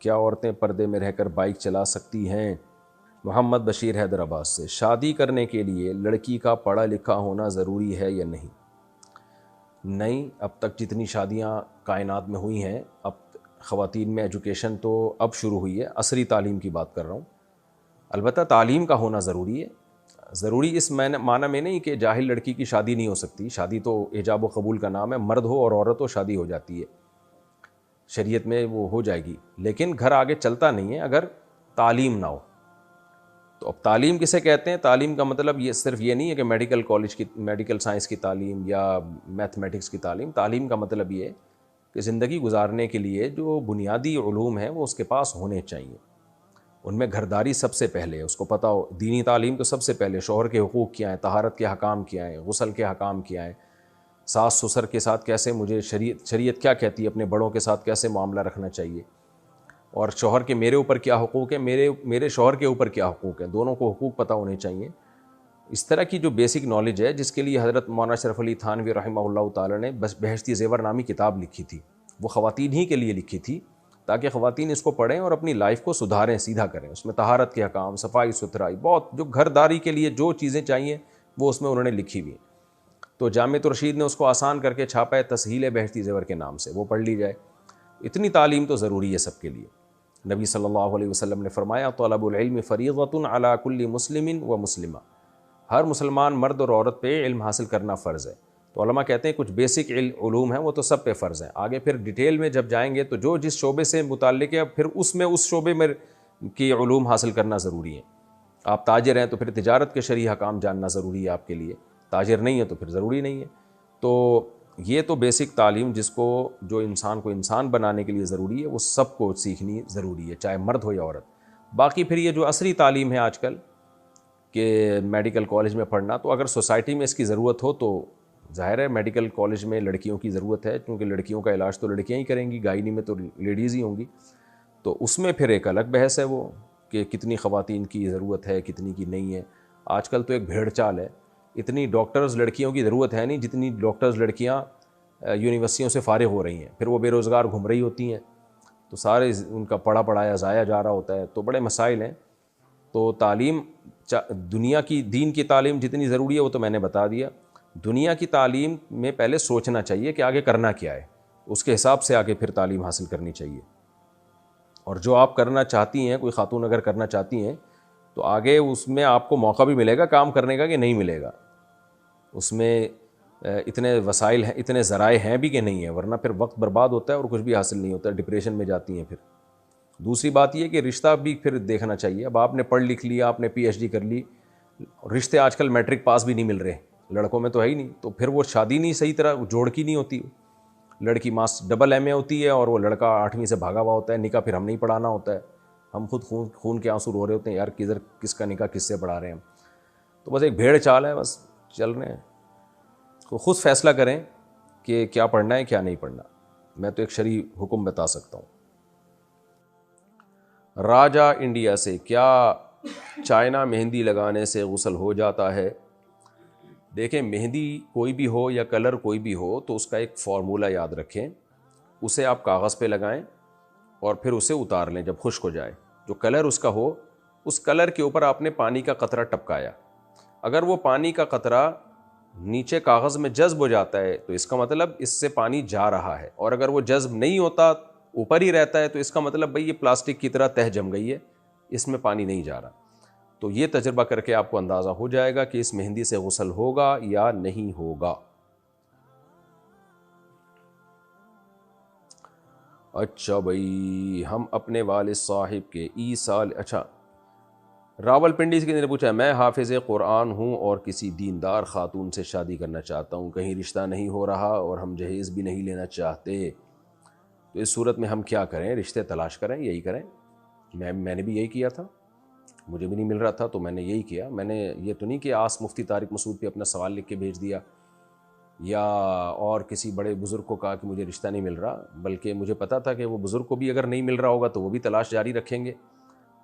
کیا عورتیں پردے میں رہ کر بائک چلا سکتی ہیں؟ محمد بشیر حیدرآباد سے۔ شادی کرنے کے لیے لڑکی کا پڑھا لکھا ہونا ضروری ہے یا نہیں؟ نہیں، اب تک جتنی شادیاں کائنات میں ہوئی ہیں، اب خواتین میں ایجوکیشن تو اب شروع ہوئی ہے، عصری تعلیم کی بات کر رہا ہوں۔ البتہ تعلیم کا ہونا ضروری ہے، ضروری اس معنی میں نہیں کہ جاہل لڑکی کی شادی نہیں ہو سکتی، شادی تو ایجاب و قبول کا نام ہے، مرد ہو اور عورت ہو شادی ہو جاتی ہے، شریعت میں وہ ہو جائے گی، لیکن گھر آگے چلتا نہیں ہے اگر تعلیم نہ ہو۔ تو اب تعلیم کسے کہتے ہیں؟ تعلیم کا مطلب یہ صرف یہ نہیں ہے کہ میڈیکل کالج کی میڈیکل سائنس کی تعلیم یا میتھمیٹکس کی تعلیم۔ تعلیم کا مطلب یہ ہے کہ زندگی گزارنے کے لیے جو بنیادی علوم ہیں وہ اس کے پاس ہونے چاہیے، ان میں گھرداری سب سے پہلے ہے، اس کو پتہ ہو، دینی تعلیم تو سب سے پہلے، شوہر کے حقوق کیا ہیں، طہارت کے حکام کیا ہیں، غسل کے حکام کیا ہیں، ساس سسر کے ساتھ کیسے مجھے شریعت کیا کہتی ہے، اپنے بڑوں کے ساتھ کیسے معاملہ رکھنا چاہیے، اور شوہر کے میرے اوپر کیا حقوق ہیں، میرے شوہر کے اوپر کیا حقوق ہیں، دونوں کو حقوق پتہ ہونے چاہیے۔ اس طرح کی جو بیسک نالج ہے، جس کے لیے حضرت مولانا اشرف علی تھانوی رحمہ اللہ تعالی نے بہشتی زیور نامی کتاب لکھی تھی، وہ خواتین ہی کے لیے لکھی تھی تاکہ خواتین اس کو پڑھیں اور اپنی لائف کو سدھاریں، سیدھا کریں۔ اس میں طہارت کے حکام، صفائی ستھرائی، بہت جو گھرداری کے لیے جو چیزیں چاہیے وہ اس میں انہوں نے لکھی ہوئی ہیں۔ تو جامعۃ الرشید نے اس کو آسان کر کے چھاپا ہے، تسہیل بہشتی زیور کے نام سے، وہ پڑھ لی جائے۔ اتنی تعلیم تو ضروری ہے سب کے لیے۔ نبی صلی اللہ علیہ وسلم نے فرمایا، طلب العلم فریضۃ علی کل مسلم و مسلمہ، ہر مسلمان مرد اور عورت پہ علم حاصل کرنا فرض ہے۔ تو علماء کہتے ہیں کچھ بیسک علوم ہیں وہ تو سب پہ فرض ہیں، آگے پھر ڈیٹیل میں جب جائیں گے تو جو جس شعبے سے متعلق ہے پھر اس شعبے میں کی علوم حاصل کرنا ضروری ہے۔ آپ تاجر ہیں تو پھر تجارت کے شرعی حکام جاننا ضروری ہے آپ کے لیے، تاجر نہیں ہے تو پھر ضروری نہیں ہے۔ تو یہ تو بیسک تعلیم جس کو جو انسان کو انسان بنانے کے لیے ضروری ہے وہ سب کو سیکھنی ضروری ہے، چاہے مرد ہو یا عورت۔ باقی پھر یہ جو عصری تعلیم ہے آج کل کہ میڈیکل کالج میں پڑھنا، تو اگر سوسائٹی میں اس کی ضرورت ہو تو ظاہر ہے میڈیکل کالج میں لڑکیوں کی ضرورت ہے، کیونکہ لڑکیوں کا علاج تو لڑکیاں ہی کریں گی، گائنی میں تو لیڈیز ہی ہوں گی، تو اس میں پھر ایک الگ بحث ہے وہ کہ کتنی خواتین کی ضرورت ہے، کتنی کی نہیں ہے۔ آج کل تو ایک بھیڑ چال ہے، اتنی ڈاکٹرز لڑکیوں کی ضرورت ہے نہیں جتنی ڈاکٹرز لڑکیاں یونیورسٹیوں سے فارغ ہو رہی ہیں، پھر وہ بے روزگار گھوم رہی ہوتی ہیں، تو سارے ان کا پڑھا پڑھایا ضائع جا رہا ہوتا ہے۔ تو بڑے مسائل ہیں۔ تو تعلیم دنیا کی دین کی تعلیم جتنی ضروری ہے وہ تو میں نے بتا دیا، دنیا کی تعلیم میں پہلے سوچنا چاہیے کہ آگے کرنا کیا ہے، اس کے حساب سے آگے پھر تعلیم حاصل کرنی چاہیے۔ اور جو آپ کرنا چاہتی ہیں، کوئی خاتون اگر کرنا چاہتی ہیں تو آگے اس میں آپ کو موقع بھی ملے گا کام کرنے کا کہ نہیں ملے گا، اس میں اتنے وسائل ہیں، اتنے ذرائع ہیں بھی کہ نہیں ہیں، ورنہ پھر وقت برباد ہوتا ہے اور کچھ بھی حاصل نہیں ہوتا، ڈپریشن میں جاتی ہیں۔ پھر دوسری بات یہ کہ رشتہ بھی پھر دیکھنا چاہیے۔ اب آپ نے پڑھ لکھ لیا، آپ نے پی ایچ ڈی کر لی، رشتے آج کل میٹرک پاس بھی نہیں مل رہے، لڑکوں میں تو ہے ہی نہیں، تو پھر وہ شادی نہیں صحیح طرح جوڑ کی نہیں ہوتی، لڑکی ڈبل ایم اے ہوتی ہے اور وہ لڑکا 8ویں سے بھاگا ہوا ہوتا ہے، نکاح پھر ہم نہیں پڑھانا ہوتا ہے، ہم خود خون کے آنسو رو رہے ہوتے ہیں، یار کدھر کس کا نکاح کس سے پڑھا رہے ہیں ہم۔ تو بس ایک بھیڑ چال ہے، بس چل رہے ہیں۔ تو خود فیصلہ کریں کہ کیا پڑھنا ہے کیا نہیں پڑھنا، میں تو ایک شرعی حکم بتا سکتا ہوں۔ راجہ انڈیا سے، کیا چائنا مہندی لگانے سے غسل ہو جاتا ہے؟ دیکھیں، مہندی کوئی بھی ہو یا کلر کوئی بھی ہو تو اس کا ایک فارمولہ یاد رکھیں، اسے آپ کاغذ پہ لگائیں اور پھر اسے اتار لیں جب خشک ہو جائے۔ جو کلر اس کا ہو، اس کلر کے اوپر آپ نے پانی کا قطرہ ٹپکایا، اگر وہ پانی کا قطرہ نیچے کاغذ میں جذب ہو جاتا ہے تو اس کا مطلب اس سے پانی جا رہا ہے، اور اگر وہ جذب نہیں ہوتا، اوپر ہی رہتا ہے، تو اس کا مطلب بھئی یہ پلاسٹک کی طرح تہ جم گئی ہے، اس میں پانی نہیں جا رہا۔ تو یہ تجربہ کر کے آپ کو اندازہ ہو جائے گا کہ اس مہندی سے غسل ہوگا یا نہیں ہوگا۔ اچھا بھائی، ہم اپنے والد صاحب کے اچھا راول پنڈی سے کسی نے پوچھا، میں حافظ قرآن ہوں اور کسی دیندار خاتون سے شادی کرنا چاہتا ہوں، کہیں رشتہ نہیں ہو رہا اور ہم جہیز بھی نہیں لینا چاہتے، تو اس صورت میں ہم کیا کریں؟ رشتے تلاش کریں، یہی کریں۔ میں نے بھی یہی کیا تھا، مجھے بھی نہیں مل رہا تھا تو میں نے یہی کیا۔ میں نے یہ تو نہیں کہ مفتی طارق مسعود پہ اپنا سوال لکھ کے بھیج دیا یا اور کسی بڑے بزرگ کو کہا کہ مجھے رشتہ نہیں مل رہا، بلکہ مجھے پتا تھا کہ وہ بزرگ کو بھی اگر نہیں مل رہا ہوگا تو وہ بھی تلاش جاری رکھیں گے،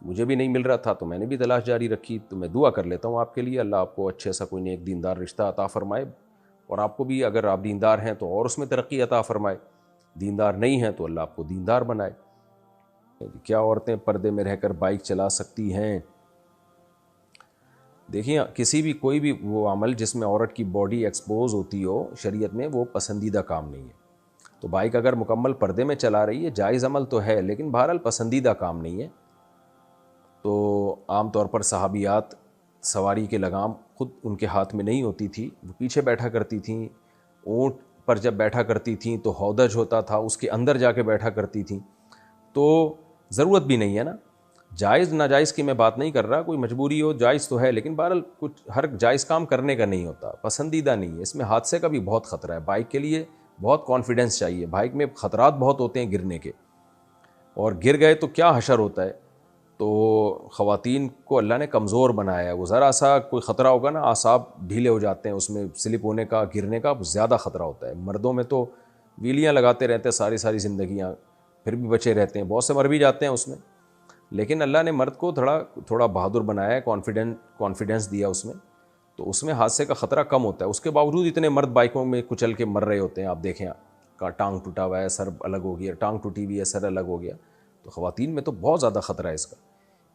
مجھے بھی نہیں مل رہا تھا تو میں نے بھی تلاش جاری رکھی۔ تو میں دعا کر لیتا ہوں آپ کے لیے، اللہ آپ کو اچھے سا کوئی نیک دیندار رشتہ عطا فرمائے، اور آپ کو بھی اگر آپ دیندار ہیں تو اور اس میں ترقی عطا فرمائے، دیندار نہیں ہیں تو اللہ آپ کو دیندار بنائے۔ کیا عورتیں پردے میں رہ کر بائک چلا سکتی ہیں؟ دیکھیں، کسی بھی کوئی بھی وہ عمل جس میں عورت کی باڈی ایکسپوز ہوتی ہو شریعت میں وہ پسندیدہ کام نہیں ہے. تو بائک اگر مکمل پردے میں چلا رہی ہے جائز عمل تو ہے، لیکن بہرحال پسندیدہ کام نہیں ہے. تو عام طور پر صحابیات سواری کے لگام خود ان کے ہاتھ میں نہیں ہوتی تھی، وہ پیچھے بیٹھا کرتی تھیں. اونٹ پر جب بیٹھا کرتی تھیں تو ہودج ہوتا تھا، اس کے اندر جا کے بیٹھا کرتی تھیں. تو ضرورت بھی نہیں ہے نا. جائز ناجائز کی میں بات نہیں کر رہا، کوئی مجبوری ہو جائز تو ہے، لیکن بہرحال کچھ ہر جائز کام کرنے کا نہیں ہوتا، پسندیدہ نہیں ہے. اس میں حادثے کا بھی بہت خطرہ ہے. بائک کے لیے بہت کانفیڈنس چاہیے، بائک میں خطرات بہت ہوتے ہیں گرنے کے، اور گر گئے تو کیا حشر ہوتا ہے. تو خواتین کو اللہ نے کمزور بنایا ہے، وہ ذرا سا کوئی خطرہ ہوگا نا اعصاب ڈھیلے ہو جاتے ہیں، اس میں سلپ ہونے کا، گرنے کا زیادہ خطرہ ہوتا ہے. مردوں میں تو ویلیاں لگاتے رہتے ہیں ساری زندگیاں، پھر بھی بچے رہتے ہیں، بہت سے مر بھی جاتے ہیں اس میں. لیکن اللہ نے مرد کو تھوڑا بہادر بنایا ہے، کانفیڈنس دیا اس میں، تو اس میں حادثے کا خطرہ کم ہوتا ہے. اس کے باوجود اتنے مرد بائکوں میں کچل کے مر رہے ہوتے ہیں. آپ دیکھیں، ٹانگ ٹوٹا ہوا ہے، سر الگ ہو گیا، ٹانگ ٹوٹی ہوئی ہے، سر الگ ہو گیا. تو خواتین میں تو بہت زیادہ خطرہ ہے اس کا.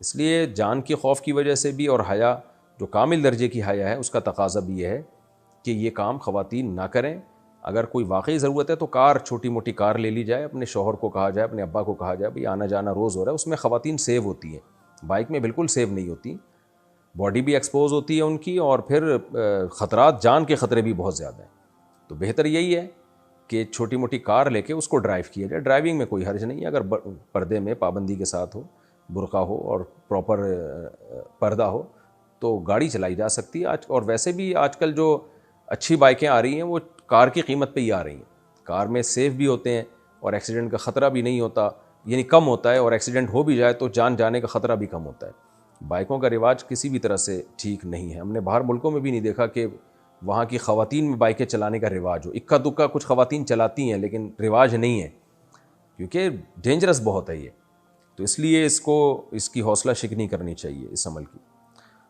اس لیے جان کے خوف کی وجہ سے بھی، اور حیا جو کامل درجے کی حیا ہے اس کا تقاضا بھی یہ ہے کہ یہ کام خواتین نہ کریں. اگر کوئی واقعی ضرورت ہے تو چھوٹی موٹی کار لے لی جائے، اپنے شوہر کو کہا جائے، اپنے ابا کو کہا جائے بھئی آنا جانا روز ہو رہا ہے. اس میں خواتین سیو ہوتی ہیں، بائک میں بالکل سیو نہیں ہوتی. باڈی بھی ایکسپوز ہوتی ہے ان کی، اور پھر خطرات، جان کے خطرے بھی بہت زیادہ ہیں. تو بہتر یہی ہے کہ چھوٹی موٹی کار لے کے اس کو ڈرائیو کیا جائے. ڈرائیونگ میں کوئی حرج نہیں ہے اگر پردے میں پابندی کے ساتھ ہو، برقع ہو اور پراپر پردہ ہو تو گاڑی چلائی جا سکتی ہے. اور ویسے بھی آج کل جو اچھی بائکیں آ رہی ہیں وہ کار کی قیمت پہ ہی آ رہی ہیں. کار میں سیف بھی ہوتے ہیں اور ایکسیڈنٹ کا خطرہ بھی نہیں ہوتا، یعنی کم ہوتا ہے، اور ایکسیڈنٹ ہو بھی جائے تو جان جانے کا خطرہ بھی کم ہوتا ہے. بائکوں کا رواج کسی بھی طرح سے ٹھیک نہیں ہے. ہم نے باہر ملکوں میں بھی نہیں دیکھا کہ وہاں کی خواتین میں بائکیں چلانے کا رواج ہو. اکا دکا کچھ خواتین چلاتی ہیں لیکن رواج نہیں ہے، کیونکہ ڈینجرس بہت ہے یہ. تو اس لیے اس کی حوصلہ شکنی کرنی چاہیے اس عمل کی.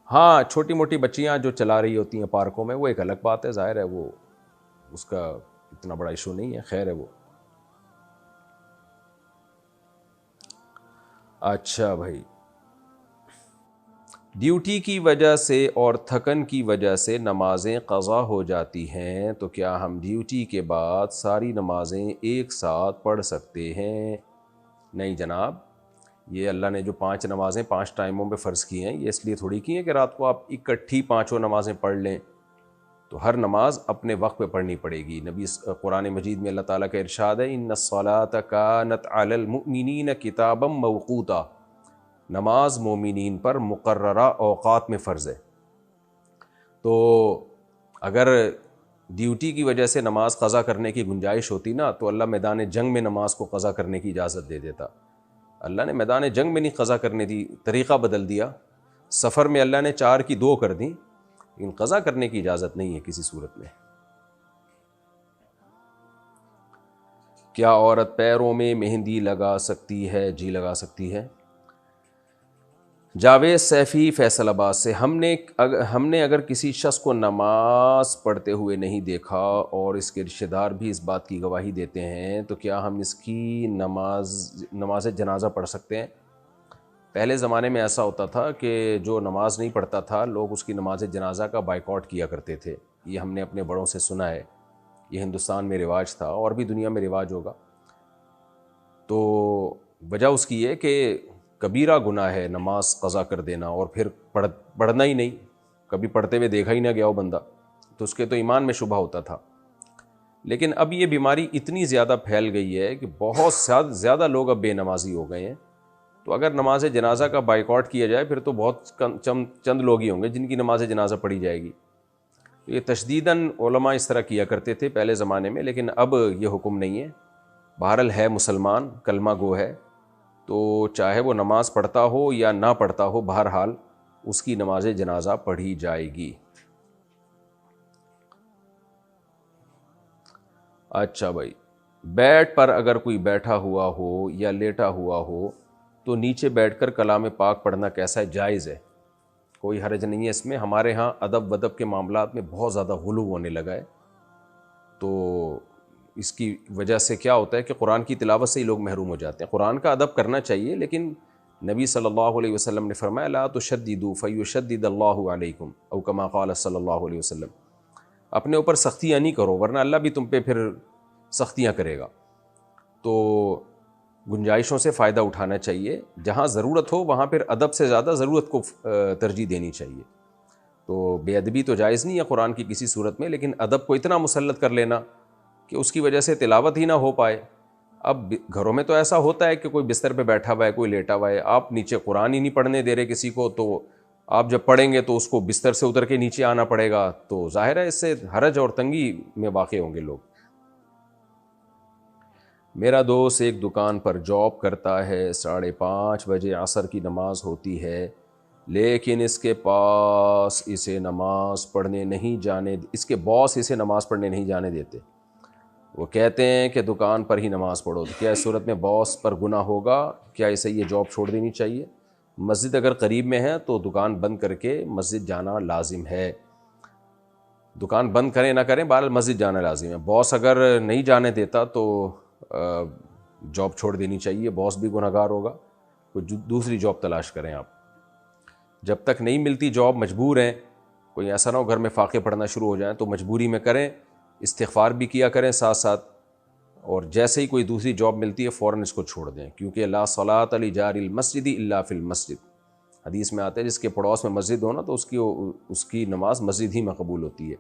ہاں، چھوٹی موٹی بچیاں جو چلا رہی ہوتی ہیں پارکوں میں وہ ایک الگ بات ہے، ظاہر ہے وہ اس کا اتنا بڑا ایشو نہیں ہے، خیر ہے وہ. اچھا بھائی، ڈیوٹی کی وجہ سے اور تھکن کی وجہ سے نمازیں قضا ہو جاتی ہیں، تو کیا ہم ڈیوٹی کے بعد ساری نمازیں ایک ساتھ پڑھ سکتے ہیں؟ نہیں جناب، یہ اللہ نے جو 5 نمازیں 5 ٹائموں میں فرض کی ہیں، یہ اس لیے تھوڑی کی ہیں کہ رات کو آپ اکٹھی 5 نمازیں پڑھ لیں. تو ہر نماز اپنے وقت پہ پڑھنی پڑے گی. قرآن مجید میں اللہ تعالیٰ کا ارشاد ہے، ان الصلاۃ کانت علی المؤمنین کتابا موقوتا، نماز مومنین پر مقررہ اوقات میں فرض ہے. تو اگر ڈیوٹی کی وجہ سے نماز قضا کرنے کی گنجائش ہوتی نا تو اللہ میدان جنگ میں نماز کو قضا کرنے کی اجازت دے دیتا. اللہ نے میدان جنگ میں نہیں قضا کرنے دی، طریقہ بدل دیا. سفر میں اللہ نے 4 کی 2 کر دیں، لیکن قضا کرنے کی اجازت نہیں ہے کسی صورت میں. کیا عورت پیروں میں مہندی لگا سکتی ہے؟ جی لگا سکتی ہے. جاوید سیفی فیصل آباد سے، ہم نے اگر کسی شخص کو نماز پڑھتے ہوئے نہیں دیکھا اور اس کے رشتہ دار بھی اس بات کی گواہی دیتے ہیں تو کیا ہم اس کی نماز جنازہ پڑھ سکتے ہیں؟ پہلے زمانے میں ایسا ہوتا تھا کہ جو نماز نہیں پڑھتا تھا لوگ اس کی نماز جنازہ کا بائیکاٹ کیا کرتے تھے. یہ ہم نے اپنے بڑوں سے سنا ہے، یہ ہندوستان میں رواج تھا اور بھی دنیا میں رواج ہوگا. تو وجہ اس کی ہے کہ کبیرہ گناہ ہے نماز قضا کر دینا اور پھر پڑھنا ہی نہیں، کبھی پڑھتے ہوئے دیکھا ہی نہ گیا ہو بندہ، تو اس کے تو ایمان میں شبہ ہوتا تھا. لیکن اب یہ بیماری اتنی زیادہ پھیل گئی ہے کہ بہت زیادہ لوگ اب بے نمازی ہو گئے ہیں. تو اگر نماز جنازہ کا بائیکاٹ کیا جائے پھر تو بہت چند لوگ ہی ہوں گے جن کی نماز جنازہ پڑھی جائے گی. تو یہ تشدیداً علماء اس طرح کیا کرتے تھے پہلے زمانے میں، لیکن اب یہ حکم نہیں ہے. بہرحال ہے مسلمان، کلمہ گو ہے، تو چاہے وہ نماز پڑھتا ہو یا نہ پڑھتا ہو، بہرحال اس کی نماز جنازہ پڑھی جائے گی. اچھا بھائی، بیڈ پر اگر کوئی بیٹھا ہوا ہو یا لیٹا ہوا ہو تو نیچے بیٹھ کر کلام پاک پڑھنا کیسا ہے؟ جائز ہے، کوئی حرج نہیں ہے اس میں. ہمارے ہاں ادب ودب کے معاملات میں بہت زیادہ غلو ہونے لگا ہے، تو اس کی وجہ سے کیا ہوتا ہے کہ قرآن کی تلاوت سے ہی لوگ محروم ہو جاتے ہیں۔ قرآن کا ادب کرنا چاہیے، لیکن نبی صلی اللہ علیہ وسلم نے فرمایا لا تشددوا فیشدد اللہ علیکم او کما قال صلی اللہ علیہ وسلم، اپنے اوپر سختیاں نہیں کرو ورنہ اللہ بھی تم پہ پھر سختیاں کرے گا۔ تو گنجائشوں سے فائدہ اٹھانا چاہیے، جہاں ضرورت ہو وہاں پھر ادب سے زیادہ ضرورت کو ترجیح دینی چاہیے۔ تو بے ادبی تو جائز نہیں ہے قرآن کی کسی صورت میں، لیکن ادب کو اتنا مسلط کر لینا کہ اس کی وجہ سے تلاوت ہی نہ ہو پائے۔ اب گھروں میں تو ایسا ہوتا ہے کہ کوئی بستر پہ بیٹھا ہوا ہے، کوئی لیٹا ہوا ہے، آپ نیچے قرآن ہی نہیں پڑھنے دے رہے کسی کو، تو آپ جب پڑھیں گے تو اس کو بستر سے اتر کے نیچے آنا پڑے گا، تو ظاہر ہے اس سے حرج اور تنگی میں واقع ہوں گے لوگ۔ میرا دوست ایک دکان پر جاب کرتا ہے، 5:30 بجے عصر کی نماز ہوتی ہے، لیکن اس کے باس اسے نماز پڑھنے نہیں جانے دیتے۔ وہ کہتے ہیں کہ دکان پر ہی نماز پڑھو، تو کیا اس صورت میں باس پر گناہ ہوگا؟ کیا اسے یہ جاب چھوڑ دینی چاہیے؟ مسجد اگر قریب میں ہے تو دکان بند کر کے مسجد جانا لازم ہے۔ دکان بند کریں نہ کریں، بہرحال مسجد جانا لازم ہے۔ باس اگر نہیں جانے دیتا تو جاب چھوڑ دینی چاہیے، باس بھی گناہ گار ہوگا، کوئی دوسری جاب تلاش کریں آپ۔ جب تک نہیں ملتی جاب، مجبور ہیں، کوئی ایسا نہ ہو گھر میں فاقے پڑھنا شروع ہو جائیں، تو مجبوری میں کریں، استغفار بھی کیا کریں ساتھ ساتھ، اور جیسے ہی کوئی دوسری جاب ملتی ہے فوراً اس کو چھوڑ دیں، کیونکہ لا صلاۃ لجار المسجد الا فی المسجد، حدیث میں آتا ہے جس کے پڑوس میں مسجد ہو نا تو اس کی نماز مسجد ہی میں قبول ہوتی ہے۔